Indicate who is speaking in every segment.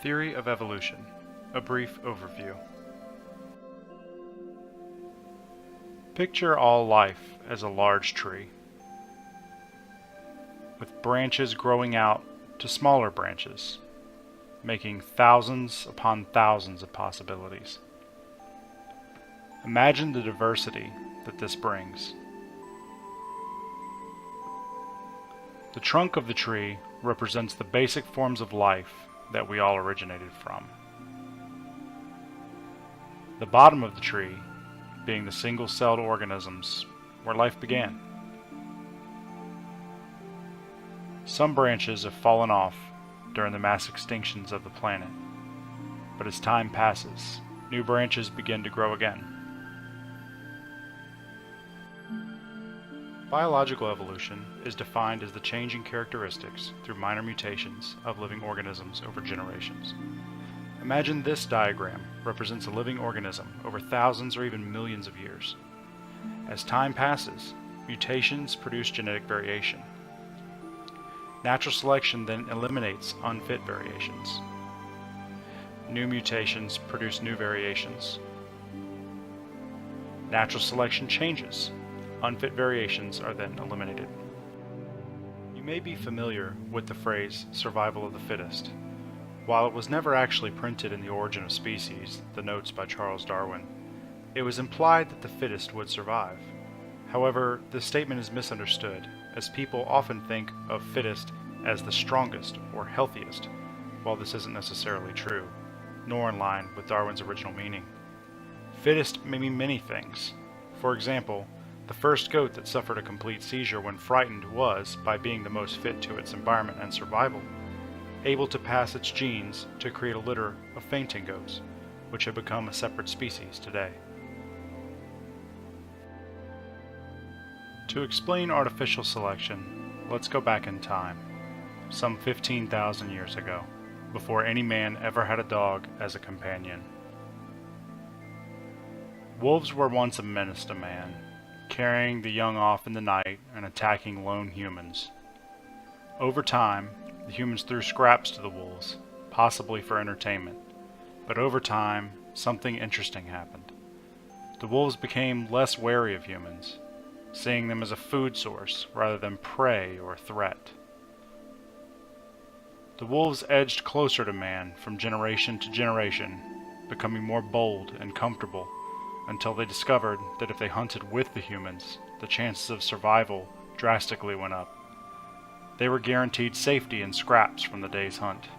Speaker 1: Theory of evolution. A brief overview. Picture all life as a large tree, with branches growing out to smaller branches, making thousands upon thousands of possibilities. Imagine the diversity that this brings. The trunk of the tree represents the basic forms of life that we all originated from. The bottom of the tree being the single-celled organisms where life began. Some branches have fallen off during the mass extinctions of the planet, but as time passes, new branches begin to grow again. Biological evolution is defined as the changing characteristics through minor mutations of living organisms over generations. Imagine this diagram represents a living organism over thousands or even millions of years. As time passes, mutations produce genetic variation. Natural selection then eliminates unfit variations. New mutations produce new variations. Natural selection changes. Unfit variations are then eliminated. You may be familiar with the phrase survival of the fittest. While it was never actually printed in The Origin of Species, the notes by Charles Darwin, it was implied that the fittest would survive. However, this statement is misunderstood, as people often think of fittest as the strongest or healthiest, while this isn't necessarily true, nor in line with Darwin's original meaning. Fittest may mean many things. For example, the first goat that suffered a complete seizure when frightened was, by being the most fit to its environment and survival, able to pass its genes to create a litter of fainting goats, which have become a separate species today. To explain artificial selection, let's go back in time, some 15,000 years ago, before any man ever had a dog as a companion. Wolves were once a menace to man, carrying the young off in the night and attacking lone humans. Over time, the humans threw scraps to the wolves, possibly for entertainment, but over time, something interesting happened. The wolves became less wary of humans, seeing them as a food source rather than prey or threat. The wolves edged closer to man from generation to generation, becoming more bold and comfortable, until they discovered that if they hunted with the humans, the chances of survival drastically went up. They were guaranteed safety and scraps from the day's hunt.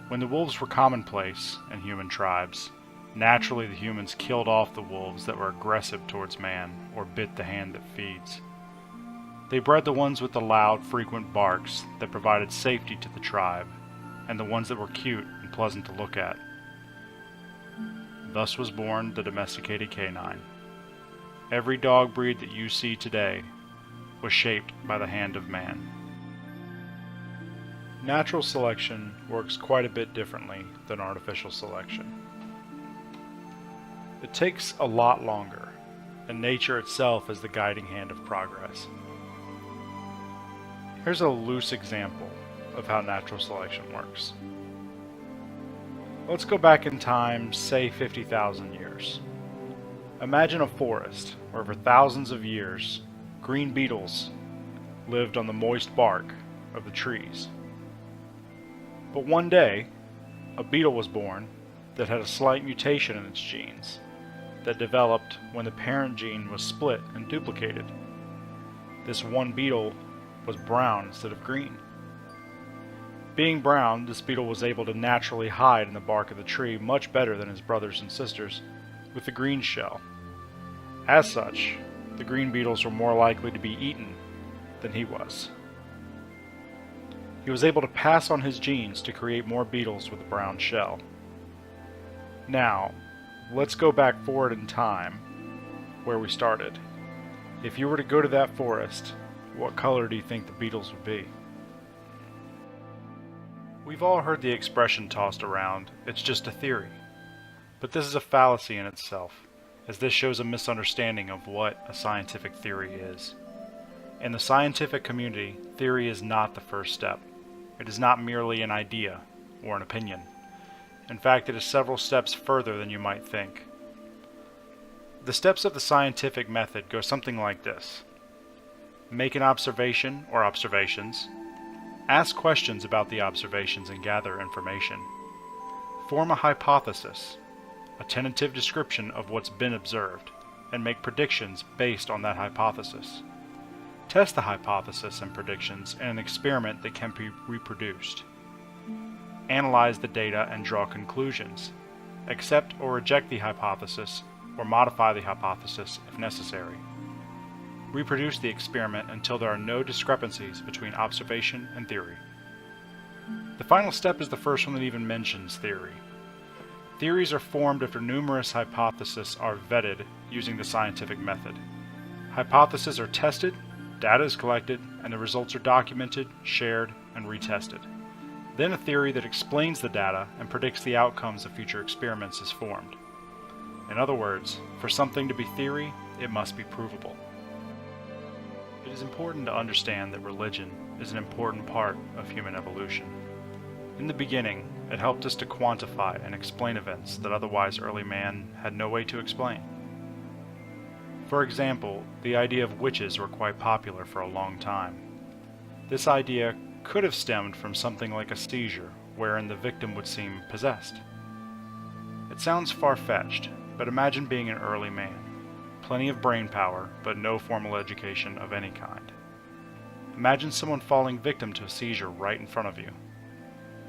Speaker 1: When the wolves were commonplace in human tribes, naturally the humans killed off the wolves that were aggressive towards man or bit the hand that feeds. They bred the ones with the loud, frequent barks that provided safety to the tribe, and the ones that were cute and pleasant to look at. Thus was born the domesticated canine. Every dog breed that you see today was shaped by the hand of man. Natural selection works quite a bit differently than artificial selection. It takes a lot longer, and nature itself is the guiding hand of progress. Here's a loose example of how natural selection works. Let's go back in time, say 50,000 years. Imagine a forest where for thousands of years, green beetles lived on the moist bark of the trees. But one day, a beetle was born that had a slight mutation in its genes that developed when the parent gene was split and duplicated. This one beetle was brown instead of green. Being brown, this beetle was able to naturally hide in the bark of the tree much better than his brothers and sisters with the green shell. As such, the green beetles were more likely to be eaten than he was. He was able to pass on his genes to create more beetles with a brown shell. Now, let's go back forward in time, where we started. If you were to go to that forest, what color do you think the beetles would be? We've all heard the expression tossed around, it's just a theory. But this is a fallacy in itself, as this shows a misunderstanding of what a scientific theory is. In the scientific community, theory is not the first step. It is not merely an idea, or an opinion. In fact, it is several steps further than you might think. The steps of the scientific method go something like this. Make an observation or observations. Ask questions about the observations and gather information. Form a hypothesis, a tentative description of what's been observed, and make predictions based on that hypothesis. Test the hypothesis and predictions in an experiment that can be reproduced. Analyze the data and draw conclusions. Accept or reject the hypothesis, or modify the hypothesis if necessary. Reproduce the experiment until there are no discrepancies between observation and theory. The final step is the first one that even mentions theory. Theories are formed after numerous hypotheses are vetted using the scientific method. Hypotheses are tested, data is collected, and the results are documented, shared, and retested. Then a theory that explains the data and predicts the outcomes of future experiments is formed. In other words, for something to be theory, it must be provable. It is important to understand that religion is an important part of human evolution. In the beginning, it helped us to quantify and explain events that otherwise early man had no way to explain. For example, the idea of witches were quite popular for a long time. This idea could have stemmed from something like a seizure, wherein the victim would seem possessed. It sounds far-fetched, but imagine being an early man. Plenty of brain power, but no formal education of any kind. Imagine someone falling victim to a seizure right in front of you.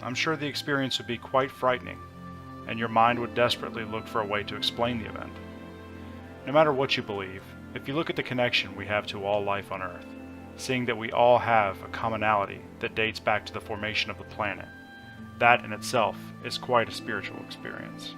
Speaker 1: I'm sure the experience would be quite frightening, and your mind would desperately look for a way to explain the event. No matter what you believe, if you look at the connection we have to all life on Earth, seeing that we all have a commonality that dates back to the formation of the planet, that in itself is quite a spiritual experience.